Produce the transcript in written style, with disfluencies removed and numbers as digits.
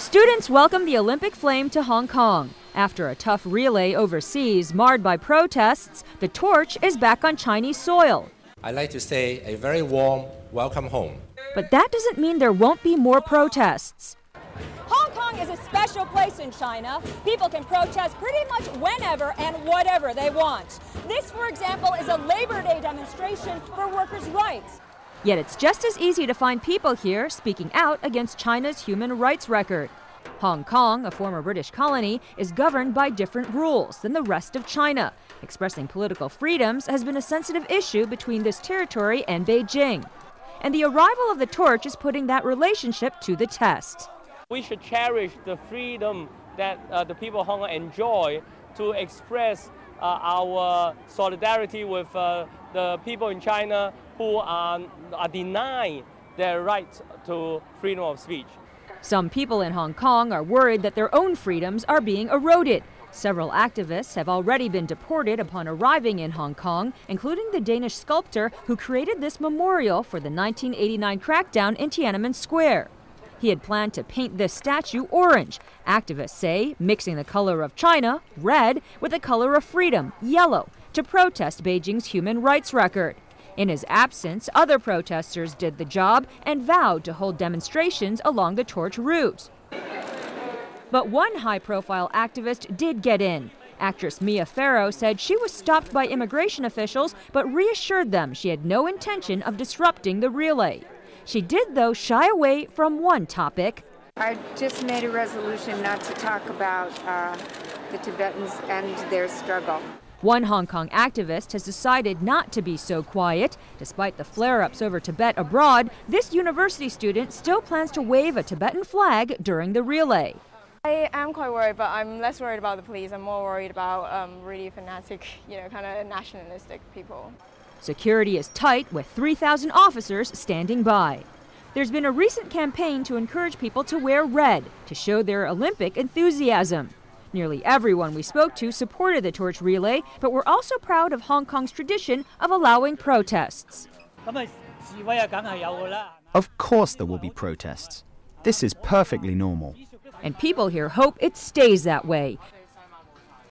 Students welcome the Olympic flame to Hong Kong. After a tough relay overseas marred by protests, the torch is back on Chinese soil. I'd like to say a very warm welcome home. But that doesn't mean there won't be more protests. Hong Kong is a special place in China. People can protest pretty much whenever and whatever they want. This, for example, is a Labor Day demonstration for workers' rights. Yet it's just as easy to find people here speaking out against China's human rights record. Hong Kong, a former British colony, is governed by different rules than the rest of China. Expressing political freedoms has been a sensitive issue between this territory and Beijing. And the arrival of the torch is putting that relationship to the test. We should cherish the freedom that the people of Hong Kong enjoy to express our solidarity with the people in China who are denying their right to freedom of speech. Some people in Hong Kong are worried that their own freedoms are being eroded. Several activists have already been deported upon arriving in Hong Kong, including the Danish sculptor who created this memorial for the 1989 crackdown in Tiananmen Square. He had planned to paint this statue orange, activists say, mixing the color of China, red, with the color of freedom, yellow, to protest Beijing's human rights record. In his absence, other protesters did the job and vowed to hold demonstrations along the torch route. But one high-profile activist did get in. Actress Mia Farrow said she was stopped by immigration officials, but reassured them she had no intention of disrupting the relay. She did, though, shy away from one topic. I just made a resolution not to talk about the Tibetans and their struggle. One Hong Kong activist has decided not to be so quiet. Despite the flare-ups over Tibet abroad, this university student still plans to wave a Tibetan flag during the relay. I am quite worried, but I'm less worried about the police. I'm more worried about really fanatic, kind of nationalistic people. Security is tight with 3,000 officers standing by. There's been a recent campaign to encourage people to wear red to show their Olympic enthusiasm. Nearly everyone we spoke to supported the torch relay, but were also proud of Hong Kong's tradition of allowing protests. Of course there will be protests. This is perfectly normal. And people here hope it stays that way.